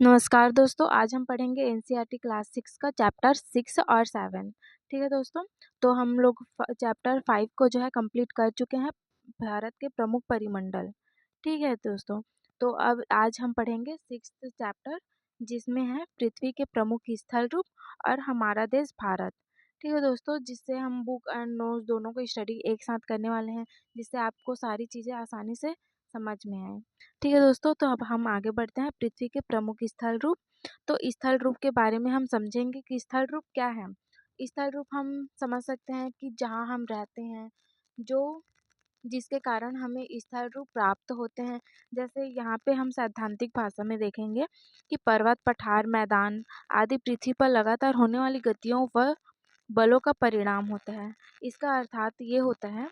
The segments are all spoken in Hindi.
नमस्कार दोस्तों, आज हम पढ़ेंगे एनसीईआरटी क्लास 6 का चैप्टर 6 और 7। ठीक है दोस्तों, तो हम लोग चैप्टर 5 को जो है कंप्लीट कर चुके हैं, भारत के प्रमुख परिमंडल। ठीक है दोस्तों, तो अब आज हम पढ़ेंगे 6th चैप्टर, जिसमें है पृथ्वी के प्रमुख स्थल रूप और हमारा देश भारत। ठीक है दोस्तों, जिससे हम बुक एंड नोट्स दोनों को स्टडी एक साथ करने वाले हैं, जिससे आपको सारी चीज़ें आसानी से समझ में आए। ठीक है दोस्तों, तो अब हम आगे बढ़ते हैं पृथ्वी के प्रमुख स्थल रूप। तो स्थल रूप के बारे में हम समझेंगे कि स्थल रूप क्या है। स्थल रूप हम समझ सकते हैं कि जहाँ हम रहते हैं, जो जिसके कारण हमें स्थल रूप प्राप्त होते हैं। जैसे यहाँ पे हम सैद्धांतिक भाषा में देखेंगे कि पर्वत, पठार, मैदान आदि पृथ्वी पर लगातार होने वाली गतियों व बलों का परिणाम होता है। इसका अर्थात ये होता है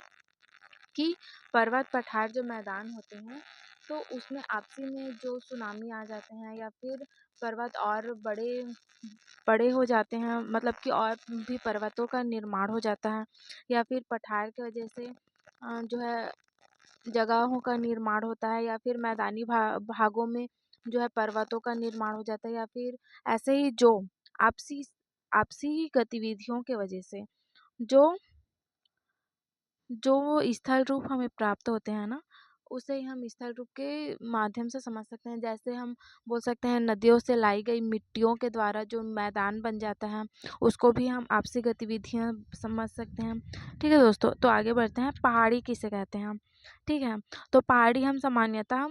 कि पर्वत, पठार जो मैदान होते हैं, तो उसमें आपसी में जो सुनामी आ जाते हैं या फिर पर्वत और बड़े बड़े हो जाते हैं, मतलब कि और भी पर्वतों का निर्माण हो जाता है, या फिर पठार की वजह से जो है जगहों का निर्माण होता है, या फिर मैदानी भागों में जो है पर्वतों का निर्माण हो जाता है, या फिर ऐसे ही जो आपसी आपसी गतिविधियों के वजह से जो जो स्थल रूप हमें प्राप्त होते हैं ना, उसे ही हम स्थल रूप के माध्यम से समझ सकते हैं। जैसे हम बोल सकते हैं नदियों से लाई गई मिट्टियों के द्वारा जो मैदान बन जाता है, उसको भी हम आपसी गतिविधियां समझ सकते हैं। ठीक है दोस्तों, तो आगे बढ़ते हैं। पहाड़ी किसे कहते हैं हम? ठीक है, तो पहाड़ी हम सामान्यतः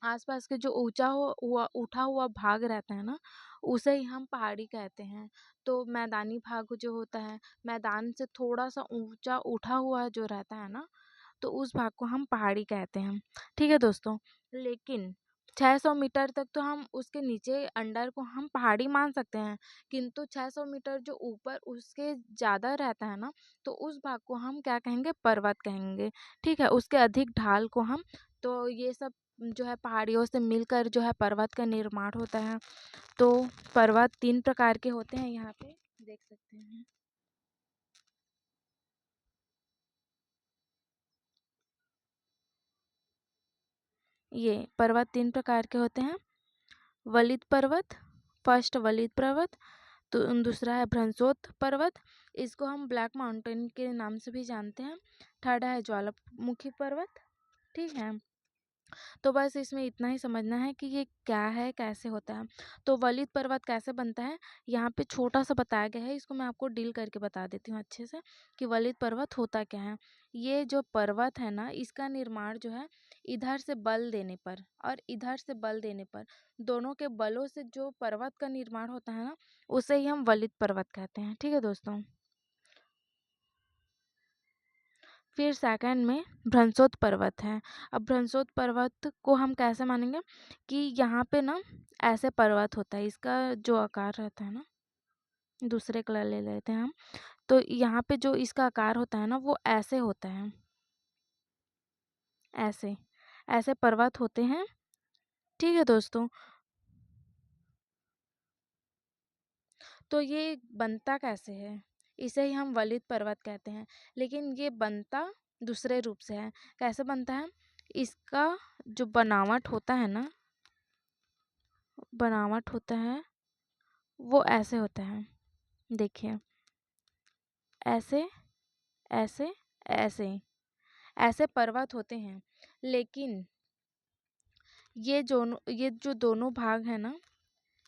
आसपास के जो उठा हुआ भाग रहता है ना, उसे ही हम पहाड़ी कहते हैं। तो मैदानी भाग जो होता है, मैदान से थोड़ा सा ऊंचा उठा हुआ जो रहता है ना, तो उस भाग को हम पहाड़ी कहते हैं। ठीक है दोस्तों, लेकिन 600 मीटर तक तो हम उसके नीचे अंडर को हम पहाड़ी मान सकते हैं, किंतु 600 मीटर जो ऊपर उसके ज़्यादा रहता है ना, तो उस भाग को हम क्या कहेंगे? पर्वत कहेंगे। ठीक है, उसके अधिक ढाल को हम, तो ये सब जो है पहाड़ियों से मिलकर जो है पर्वत का निर्माण होता है। तो पर्वत 3 प्रकार के होते हैं, यहाँ पे देख सकते हैं। ये पर्वत 3 प्रकार के होते हैं। वलित पर्वत, फर्स्ट वलित पर्वत, तो दूसरा है भ्रंशोत पर्वत, इसको हम ब्लैक माउंटेन के नाम से भी जानते हैं। थर्ड है ज्वालामुखी पर्वत। ठीक है, तो बस इसमें इतना ही समझना है कि ये क्या है, कैसे होता है। तो वलित पर्वत कैसे बनता है, यहाँ पे छोटा सा बताया गया है, इसको मैं आपको डील करके बता देती हूँ अच्छे से कि वलित पर्वत होता क्या है। ये जो पर्वत है ना, इसका निर्माण जो है इधर से बल देने पर और इधर से बल देने पर, दोनों के बलों से जो पर्वत का निर्माण होता है ना, उसे ही हम वलित पर्वत कहते हैं। ठीक है दोस्तों, फिर सेकंड में भ्रंशोत पर्वत है। अब भ्रंशोत पर्वत को हम कैसे मानेंगे कि यहाँ पे ना ऐसे पर्वत होता है, इसका जो आकार रहता है ना, दूसरे कलर ले लेते हैं हम, तो यहाँ पे जो इसका आकार होता है ना, वो ऐसे होता है, ऐसे ऐसे पर्वत होते हैं। ठीक है दोस्तों, तो ये बनता कैसे है? इसे ही हम वलित पर्वत कहते हैं, लेकिन ये बनता दूसरे रूप से है। कैसे बनता है? इसका जो बनावट होता है ना, बनावट होता है वो ऐसे होता है, देखिए, ऐसे ऐसे ऐसे ऐसे पर्वत होते हैं। लेकिन ये जो दोनों भाग है ना,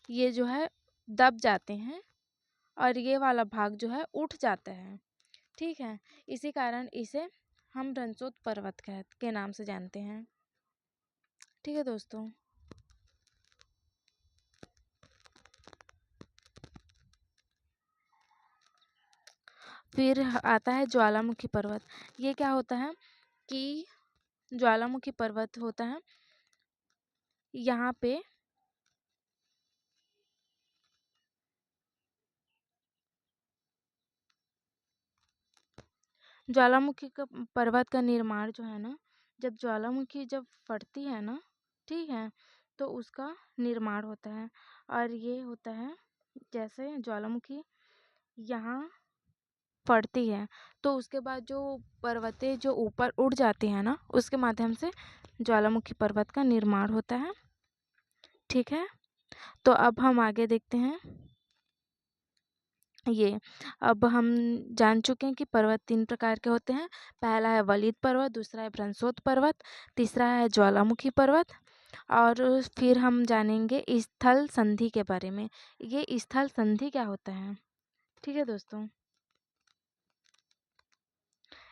ये जो है दब जाते हैं और ये वाला भाग जो है उठ जाता है। ठीक है, इसी कारण इसे हम भ्रंशोत पर्वत के नाम से जानते हैं। ठीक है दोस्तों, फिर आता है ज्वालामुखी पर्वत। ये क्या होता है कि ज्वालामुखी पर्वत होता है, यहाँ पे ज्वालामुखी का पर्वत का निर्माण जो है ना, जब ज्वालामुखी जब फटती है ना, ठीक है, तो उसका निर्माण होता है। और ये होता है, जैसे ज्वालामुखी यहाँ फटती है, तो उसके बाद जो पर्वतें जो ऊपर उड़ जाती हैं ना, उसके माध्यम से ज्वालामुखी पर्वत का निर्माण होता है। ठीक है, तो अब हम आगे देखते हैं। ये अब हम जान चुके हैं कि पर्वत 3 प्रकार के होते हैं। पहला है वलित पर्वत, दूसरा है ब्रंसोत पर्वत, तीसरा है ज्वालामुखी पर्वत और फिर हम जानेंगे स्थल संधि के बारे में। ये स्थल संधि क्या होता है? ठीक है दोस्तों।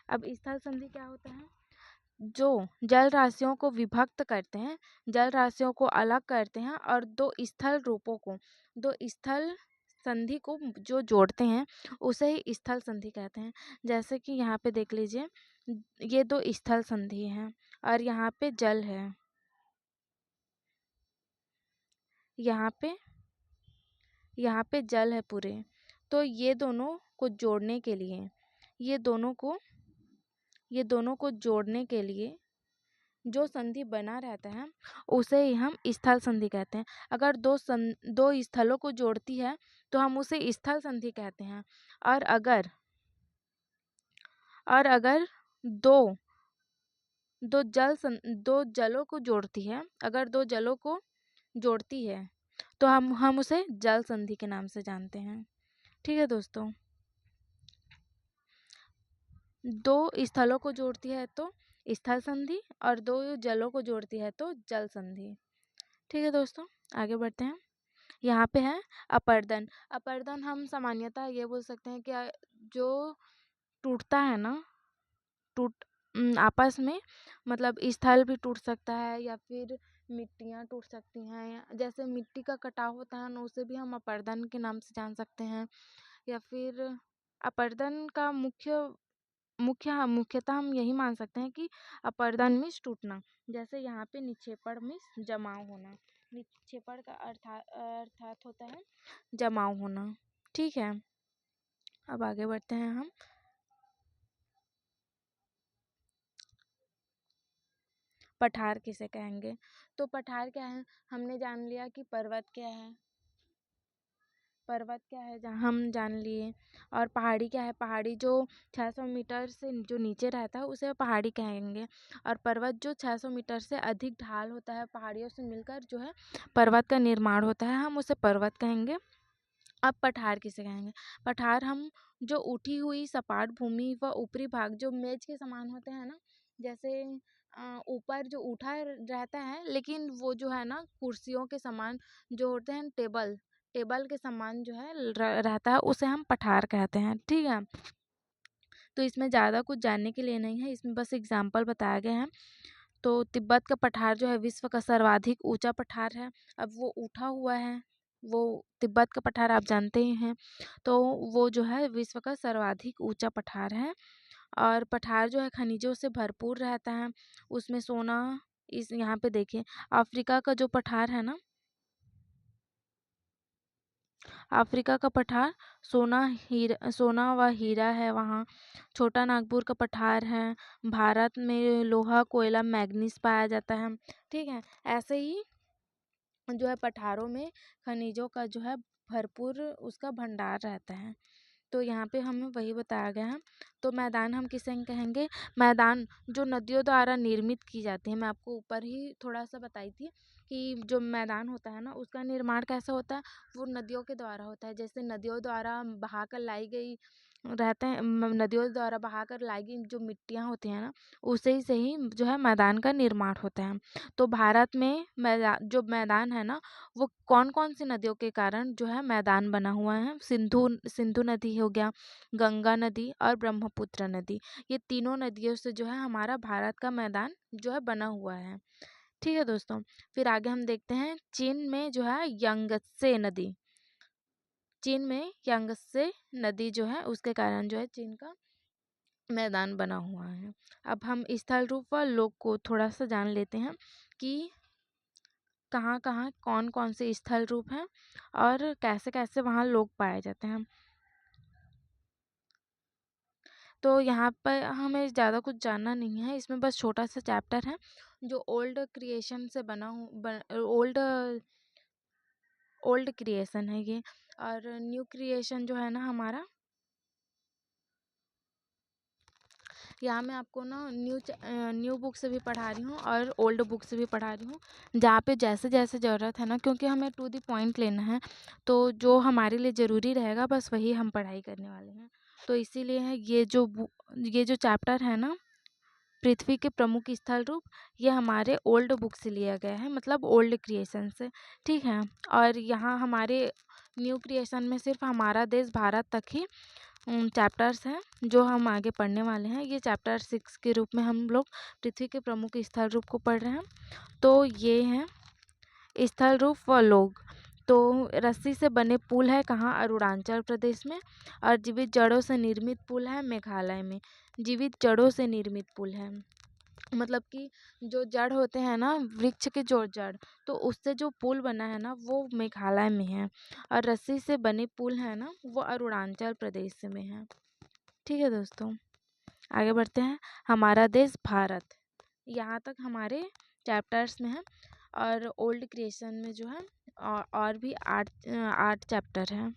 अब स्थल संधि क्या होता है? जो जल राशियों को विभक्त करते हैं, जल राशियों को अलग करते हैं और दो स्थल संधि को जो जोड़ते हैं उसे ही स्थल संधि कहते हैं। जैसे कि यहाँ पे देख लीजिए, ये दो स्थल संधि हैं और यहाँ पे जल है, यहाँ पे जल है पूरे। तो ये दोनों को जोड़ने के लिए, ये दोनों को जोड़ने के लिए जो संधि बना रहता है उसे ही हम स्थल संधि कहते हैं। अगर दो स्थलों को जोड़ती है तो हम उसे स्थल संधि कहते हैं। और अगर दो दो जलों को जोड़ती है, अगर दो जलों को जोड़ती है तो हम उसे जल संधि के नाम से जानते हैं। ठीक है दोस्तों। दो स्थलों को जोड़ती है तो स्थल संधि और दो जलों को जोड़ती है तो जल संधि। ठीक है दोस्तों, आगे बढ़ते हैं। यहाँ पे है अपर्दन। अपर्दन हम सामान्यतः ये बोल सकते हैं कि जो टूटता है ना, आपस में, मतलब स्थल भी टूट सकता है या फिर मिट्टियाँ टूट सकती हैं। जैसे मिट्टी का कटाव होता है ना, उसे भी हम अपर्दन के नाम से जान सकते हैं। या फिर अपर्दन का मुख्यतः हम यही मान सकते हैं कि अपर्दन मीन्स टूटना। जैसे यहाँ पे निक्षेपण मीन्स जमाव होना। निक्षेपण का अर्थात होता है जमाव होना। ठीक है, अब आगे बढ़ते हैं हम। पठार किसे कहेंगे? तो पठार क्या है? हमने जान लिया कि पर्वत क्या है, जहाँ हम जान लिए। और पहाड़ी क्या है? पहाड़ी जो 600 मीटर से जो नीचे रहता है उसे पहाड़ी कहेंगे। और पर्वत जो 600 मीटर से अधिक ढाल होता है, पहाड़ियों से मिलकर जो है पर्वत का निर्माण होता है, हम उसे पर्वत कहेंगे। अब पठार किसे कहेंगे? पठार हम जो उठी हुई सपाट भूमि व ऊपरी भाग जो मेज के समान होते हैं ना, जैसे ऊपर जो उठा रहता है लेकिन वो जो है ना कुर्सियों के समान जो होते हैं, टेबल के समान जो है रहता है, उसे हम पठार कहते हैं। ठीक है, तो इसमें ज़्यादा कुछ जानने के लिए नहीं है, इसमें बस एग्जाम्पल बताया गया है। तो तिब्बत का पठार जो है विश्व का सर्वाधिक ऊंचा पठार है। अब वो उठा हुआ है, वो तिब्बत का पठार आप जानते ही हैं। तो वो जो है विश्व का सर्वाधिक ऊंचा पठार है। और पठार जो है खनिजों से भरपूर रहता है, उसमें सोना, इस यहाँ पे देखिए अफ्रीका का जो पठार है ना, अफ्रीका का पठार सोना व हीरा है वहाँ। छोटा नागपुर का पठार है। भारत में लोहा, कोयला, मैग्नीज पाया जाता है। ठीक है, ऐसे ही जो है पठारों में खनिजों का जो है भरपूर उसका भंडार रहता है। तो यहाँ पे हमें वही बताया गया है। तो मैदान हम किसे कहेंगे? मैदान जो नदियों द्वारा निर्मित की जाती है। मैं आपको ऊपर ही थोड़ा सा बताई थी कि जो मैदान होता है ना उसका निर्माण कैसे होता है, वो नदियों के द्वारा होता है। जैसे नदियों द्वारा बहाकर लाई गई नदियों द्वारा बहाकर लाई गई जो मिट्टियाँ होती हैं ना, उसे ही से ही जो है मैदान का निर्माण होता है। तो भारत में जो मैदान है ना, वो कौन कौन सी नदियों के कारण जो है मैदान बना हुआ है? सिंधु नदी हो गया, गंगा नदी और ब्रह्मपुत्र नदी। ये तीनों नदियों से जो है हमारा भारत का मैदान जो है बना हुआ है। ठीक है दोस्तों, फिर आगे हम देखते हैं चीन में जो है यांगत्से नदी जो है उसके कारण जो है चीन का मैदान बना हुआ है। अब हम स्थल रूप व लोक को थोड़ा सा जान लेते हैं कि कहाँ कहाँ कौन कौन से स्थल रूप हैं और कैसे कैसे वहाँ लोग पाए जाते हैं। तो यहाँ पर हमें ज़्यादा कुछ जानना नहीं है, इसमें बस छोटा सा चैप्टर है जो ओल्ड क्रिएशन से ओल्ड क्रिएशन है ये। और न्यू क्रिएशन जो है ना हमारा, यहाँ मैं आपको ना न्यू बुक से भी पढ़ा रही हूँ और ओल्ड बुक से भी पढ़ा रही हूँ, जहाँ पे जैसे जैसे ज़रूरत है ना, क्योंकि हमें टू द पॉइंट लेना है, तो जो हमारे लिए ज़रूरी रहेगा बस वही हम पढ़ाई करने वाले हैं। तो इसीलिए है ये जो चैप्टर है ना, पृथ्वी के प्रमुख स्थल रूप, ये हमारे ओल्ड बुक से लिया गया है, मतलब ओल्ड क्रिएशन से, ठीक है। और यहाँ हमारे न्यू क्रिएशन में सिर्फ हमारा देश भारत तक ही चैप्टर्स हैं जो हम आगे पढ़ने वाले हैं। ये चैप्टर 6 के रूप में हम लोग पृथ्वी के प्रमुख स्थल रूप को पढ़ रहे हैं। तो ये हैं स्थल रूप व लोग। तो रस्सी से बने पुल है कहाँ? अरुणाचल प्रदेश में। और जीवित जड़ों से निर्मित पुल है मेघालय में। जीवित जड़ों से निर्मित पुल है, मतलब कि जो जड़ होते हैं ना, वृक्ष के जो जड़, तो उससे जो पुल बना है ना वो मेघालय में है। और रस्सी से बने पुल है ना, वो अरुणाचल प्रदेश में है। ठीक है दोस्तों, आगे बढ़ते हैं। हमारा देश भारत, यहाँ तक हमारे चैप्टर्स में है। और ओल्ड क्रिएशन में जो है और भी 8 चैप्टर हैं।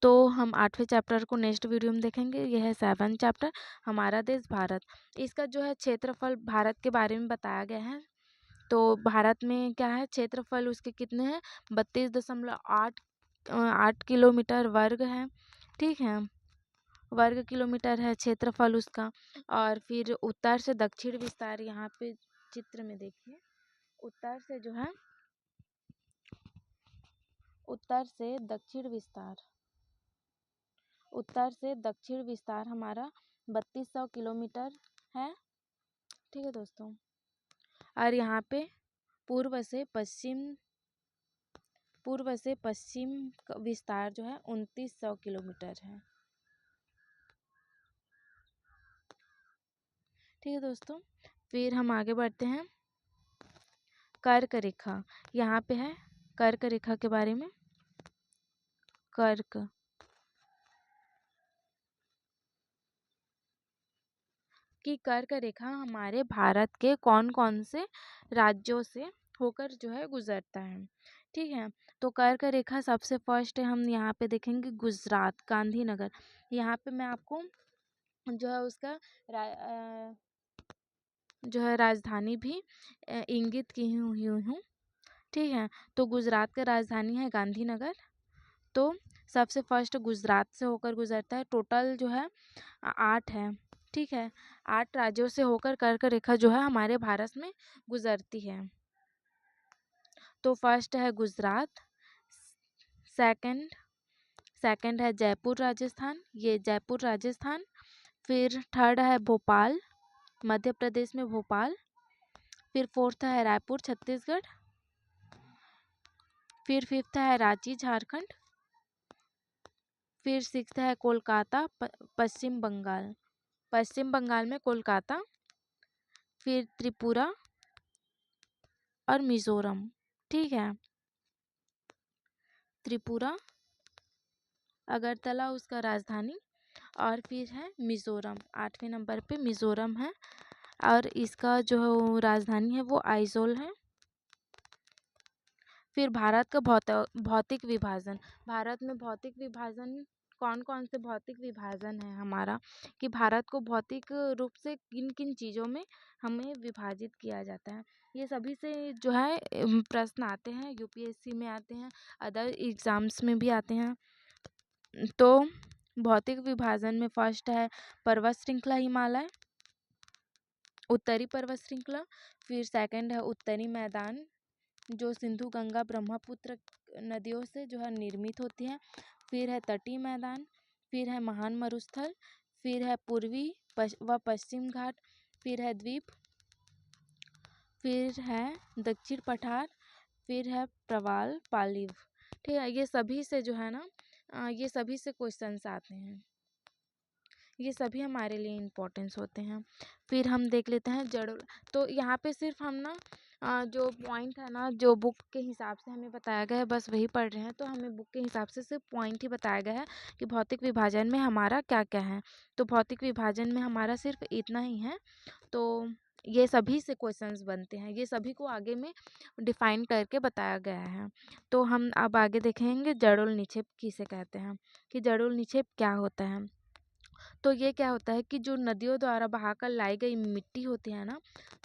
तो हम 8वें चैप्टर को नेक्स्ट वीडियो में देखेंगे। यह है 7 चैप्टर, हमारा देश भारत। इसका जो है क्षेत्रफल भारत के बारे में बताया गया है। तो भारत में क्या है, क्षेत्रफल उसके कितने हैं? 32.8 किलोमीटर वर्ग है, ठीक है, वर्ग किलोमीटर है क्षेत्रफल उसका। और फिर उत्तर से दक्षिण विस्तार, यहाँ पे चित्र में देखिए, उत्तर से जो है, उत्तर से दक्षिण विस्तार, उत्तर से दक्षिण विस्तार हमारा 3200 किलोमीटर है, ठीक है दोस्तों। और यहाँ पे पूर्व से पश्चिम विस्तार जो है 2900 किलोमीटर है, ठीक है दोस्तों। फिर हम आगे बढ़ते हैं। कर्क रेखा, यहाँ पे है कर्क रेखा के बारे में। कर्क की कर्क रेखा हमारे भारत के कौन कौन से राज्यों से होकर जो है गुजरता है, ठीक है। तो कर्क रेखा सबसे फर्स्ट हम यहाँ पे देखेंगे गुजरात, गांधीनगर। यहाँ पे मैं आपको जो है उसका जो है राजधानी भी इंगित की हुई हूँ, ठीक है। तो गुजरात का राजधानी है गांधीनगर। तो सबसे फर्स्ट गुजरात से होकर गुजरता है। टोटल जो है 8 है, ठीक है। 8 राज्यों से होकर कर्क रेखा जो है हमारे भारत में गुजरती है। तो फर्स्ट है गुजरात, सेकंड है जयपुर राजस्थान, ये जयपुर राजस्थान। फिर थर्ड है भोपाल, मध्य प्रदेश में भोपाल। फिर फोर्थ है रायपुर छत्तीसगढ़। फिर फिफ्थ है रांची झारखंड। फिर सिक्स्थ है कोलकाता पश्चिम बंगाल में कोलकाता। फिर त्रिपुरा और मिजोरम, ठीक है। त्रिपुरा, अगरतला उसका राजधानी। और फिर है मिजोरम, 8वें नंबर पे मिजोरम है। और इसका जो राजधानी है वो आइजोल है। फिर भारत का भौतिक विभाजन, भारत में भौतिक विभाजन कौन कौन से भौतिक विभाजन है हमारा, कि भारत को भौतिक रूप से किन किन चीज़ों में हमें विभाजित किया जाता है। ये सभी से जो है प्रश्न आते हैं, यूपीएससी में आते हैं, अदर एग्ज़ाम्स में भी आते हैं। तो भौतिक विभाजन में फर्स्ट है पर्वत श्रृंखला हिमालय, उत्तरी पर्वत श्रृंखला। फिर सेकंड है उत्तरी मैदान, जो सिंधु गंगा ब्रह्मपुत्र नदियों से जो है निर्मित होती है। फिर है तटीय मैदान। फिर है महान मरुस्थल। फिर है पूर्वी व पश्चिम घाट। फिर है द्वीप। फिर है दक्षिण पठार। फिर है प्रवाल पालिव, ठीक है। ये सभी से जो है ना ये सभी से क्वेश्चंस आते हैं, ये सभी हमारे लिए इम्पोर्टेंस होते हैं। फिर हम देख लेते हैं जड़। तो यहाँ पे सिर्फ हम ना जो पॉइंट है ना, जो बुक के हिसाब से हमें बताया गया है बस वही पढ़ रहे हैं। तो हमें बुक के हिसाब से सिर्फ पॉइंट ही बताया गया है कि भौतिक विभाजन में हमारा क्या क्या है। तो भौतिक विभाजन में हमारा सिर्फ इतना ही है। तो ये सभी से क्वेश्चंस बनते हैं, ये सभी को आगे में डिफाइन करके बताया गया है। तो हम अब आगे देखेंगे जड़ोल निक्षेप किसे कहते हैं, कि जड़ोल निक्षेप क्या होता है। तो ये क्या होता है कि जो नदियों द्वारा बहाकर लाई गई मिट्टी होती है ना,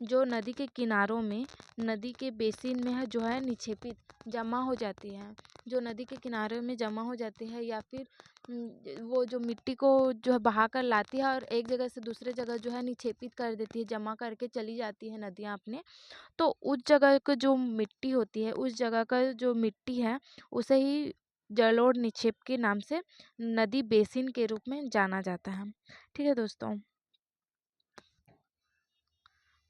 जो नदी के किनारों में, नदी के बेसिन में है जो है निक्षेपित जमा हो जाती है। जो नदी के किनारे में जमा हो जाती है या फिर वो जो मिट्टी को जो है बहा कर लाती है और एक जगह से दूसरे जगह जो है निक्षेपित कर देती है, जमा करके चली जाती है नदियाँ अपने। तो उस जगह का जो मिट्टी होती है, उस जगह का जो मिट्टी है, उसे ही जलोढ़ निक्षेप के नाम से नदी बेसिन के रूप में जाना जाता है। ठीक है दोस्तों,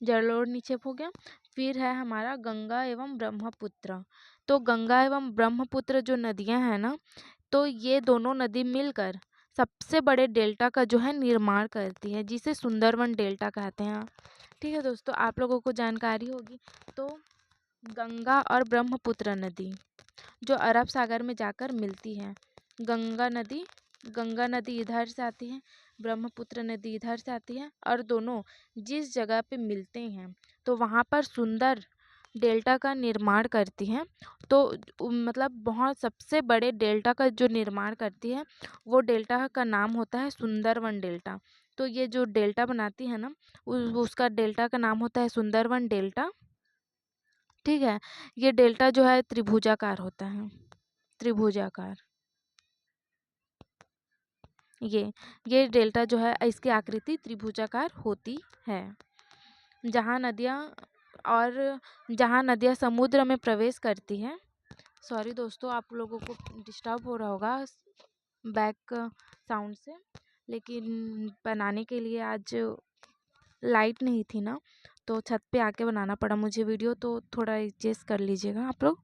जलोढ़ निक्षेप हो गया। फिर है हमारा गंगा एवं ब्रह्मपुत्र। तो गंगा एवं ब्रह्मपुत्र जो नदियां हैं ना, तो ये दोनों नदी मिलकर सबसे बड़े डेल्टा का जो है निर्माण करती है, जिसे सुंदरवन डेल्टा कहते हैं। ठीक है दोस्तों, आप लोगों को जानकारी होगी। तो गंगा और ब्रह्मपुत्र नदी जो अरब सागर में जाकर मिलती है, गंगा नदी इधर से आती है, ब्रह्मपुत्र नदी इधर से आती है, और दोनों जिस जगह पे मिलते हैं तो वहाँ पर सुंदर डेल्टा का निर्माण करती हैं। तो मतलब बहुत सबसे बड़े डेल्टा का जो निर्माण करती है, वो डेल्टा का नाम होता है सुंदरवन डेल्टा। तो ये जो डेल्टा बनाती है ना, उसका डेल्टा का नाम होता है सुंदरवन डेल्टा। ठीक है, ये डेल्टा जो है त्रिभुजाकार होता है, त्रिभुजाकार। ये डेल्टा जो है, इसकी आकृति त्रिभुजाकार होती है। जहाँ नदियाँ समुद्र में प्रवेश करती हैं। सॉरी दोस्तों, आप लोगों को डिस्टर्ब हो रहा होगा बैक साउंड से, लेकिन बनाने के लिए आज लाइट नहीं थी ना, तो छत पे आके बनाना पड़ा मुझे वीडियो, तो थोड़ा एडजस्ट कर लीजिएगा आप लोग।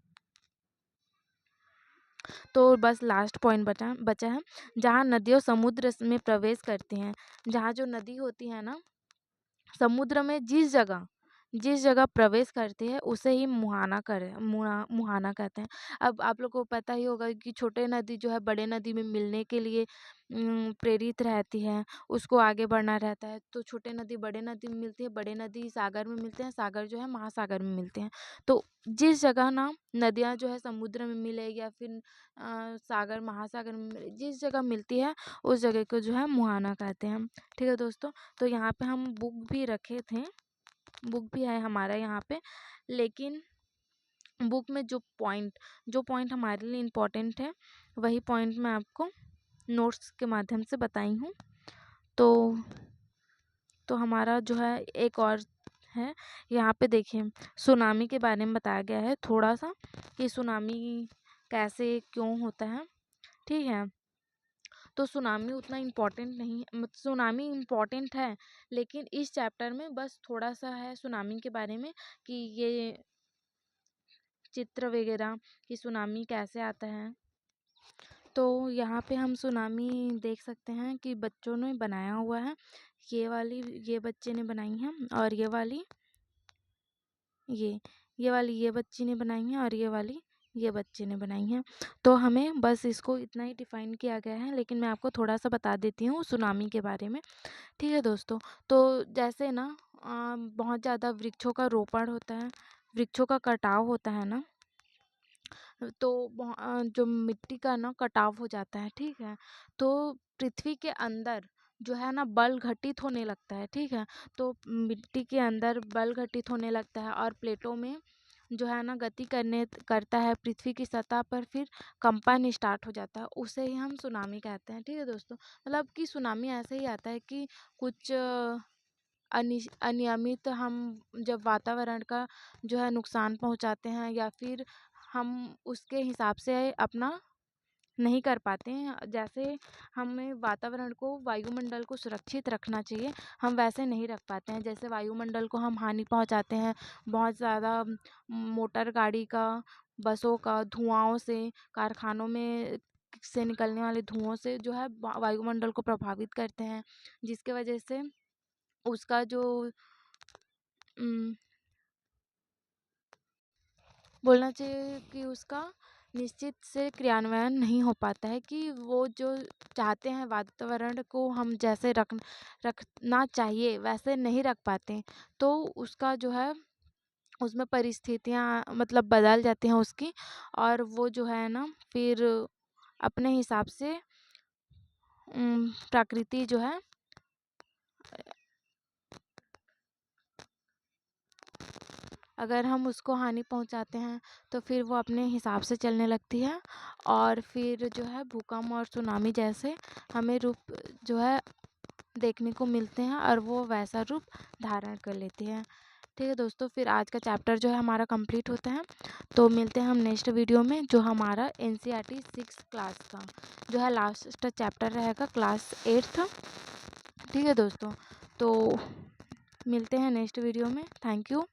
तो बस लास्ट पॉइंट बचा है, जहाँ नदियों समुद्र में प्रवेश करती हैं। जहाँ जो नदी होती है ना, समुद्र में जिस जगह प्रवेश करती है उसे ही मुहाना कहते हैं। अब आप लोग को पता ही होगा कि छोटे नदी जो है बड़े नदी में मिलने के लिए प्रेरित रहती है, उसको आगे बढ़ना रहता है। तो छोटे नदी बड़े नदी में मिलती है, बड़े नदी सागर में मिलते हैं, सागर जो है महासागर में मिलते हैं। तो जिस जगह ना नदियाँ जो है समुद्र में मिले या फिर सागर महासागर में मिले, जिस जगह मिलती है उस जगह को जो है मुहाना कहते हैं। ठीक है दोस्तों, तो यहाँ पे हम बुक भी रखे थे, बुक भी है हमारा यहाँ पे, लेकिन बुक में जो पॉइंट हमारे लिए इम्पोर्टेंट है, वही पॉइंट मैं आपको नोट्स के माध्यम से बताई हूँ। तो हमारा जो है एक और है, यहाँ पे देखिए सुनामी के बारे में बताया गया है थोड़ा सा, कि सुनामी कैसे क्यों होता है। ठीक है, तो सुनामी उतना इम्पोर्टेंट नहीं, मतलब सुनामी इम्पोर्टेंट है, लेकिन इस चैप्टर में बस थोड़ा सा है सुनामी के बारे में, कि ये चित्र वगैरह कि सुनामी कैसे आता है। तो यहाँ पे हम सुनामी देख सकते हैं कि बच्चों ने बनाया हुआ है, ये बच्चे ने बनाई है, और ये वाली ये बच्ची ने बनाई है, और ये बच्चे ने बनाई हैं। तो हमें बस इसको इतना ही डिफाइन किया गया है, लेकिन मैं आपको थोड़ा सा बता देती हूँ सुनामी के बारे में। ठीक है दोस्तों, तो जैसे ना बहुत ज़्यादा वृक्षों का रोपण होता है, वृक्षों का कटाव होता है ना, तो जो मिट्टी का ना कटाव हो जाता है। ठीक है, तो पृथ्वी के अंदर जो है ना बल घटित होने लगता है। ठीक है, तो मिट्टी के अंदर बल घटित होने लगता है, और प्लेटों में जो है ना गति करता है पृथ्वी की सतह पर, फिर कंपन स्टार्ट हो जाता है, उसे ही हम सुनामी कहते हैं। ठीक है दोस्तों, मतलब कि सुनामी ऐसे ही आता है कि कुछ अनियमित हम जब वातावरण का जो है नुकसान पहुंचाते हैं, या फिर हम उसके हिसाब से अपना नहीं कर पाते हैं, जैसे हमें वातावरण को, वायुमंडल को सुरक्षित रखना चाहिए, हम वैसे नहीं रख पाते हैं। जैसे वायुमंडल को हम हानि पहुंचाते हैं बहुत ज़्यादा, मोटर गाड़ी का, बसों का धुआंओं से, कारखानों में से निकलने वाले धुओं से जो है वायुमंडल को प्रभावित करते हैं, जिसके वजह से उसका जो बोलना चाहिए कि उसका निश्चित से क्रियान्वयन नहीं हो पाता है, कि वो जो चाहते हैं वातावरण को हम जैसे रखना चाहिए वैसे नहीं रख पाते। तो उसका जो है उसमें परिस्थितियाँ मतलब बदल जाती हैं उसकी, और वो जो है ना फिर अपने हिसाब से प्रकृति जो है अगर हम उसको हानि पहुंचाते हैं तो फिर वो अपने हिसाब से चलने लगती है और फिर जो है भूकंप और सुनामी जैसे हमें रूप जो है देखने को मिलते हैं और वो वैसा रूप धारण कर लेती है। ठीक है दोस्तों, फिर आज का चैप्टर जो है हमारा कंप्लीट होता है। तो मिलते हैं हम नेक्स्ट वीडियो में, जो हमारा एनसीईआरटी 6 क्लास का जो है लास्ट चैप्टर रहेगा, क्लास 8th। ठीक है दोस्तों, तो मिलते हैं नेक्स्ट वीडियो में। Thank you.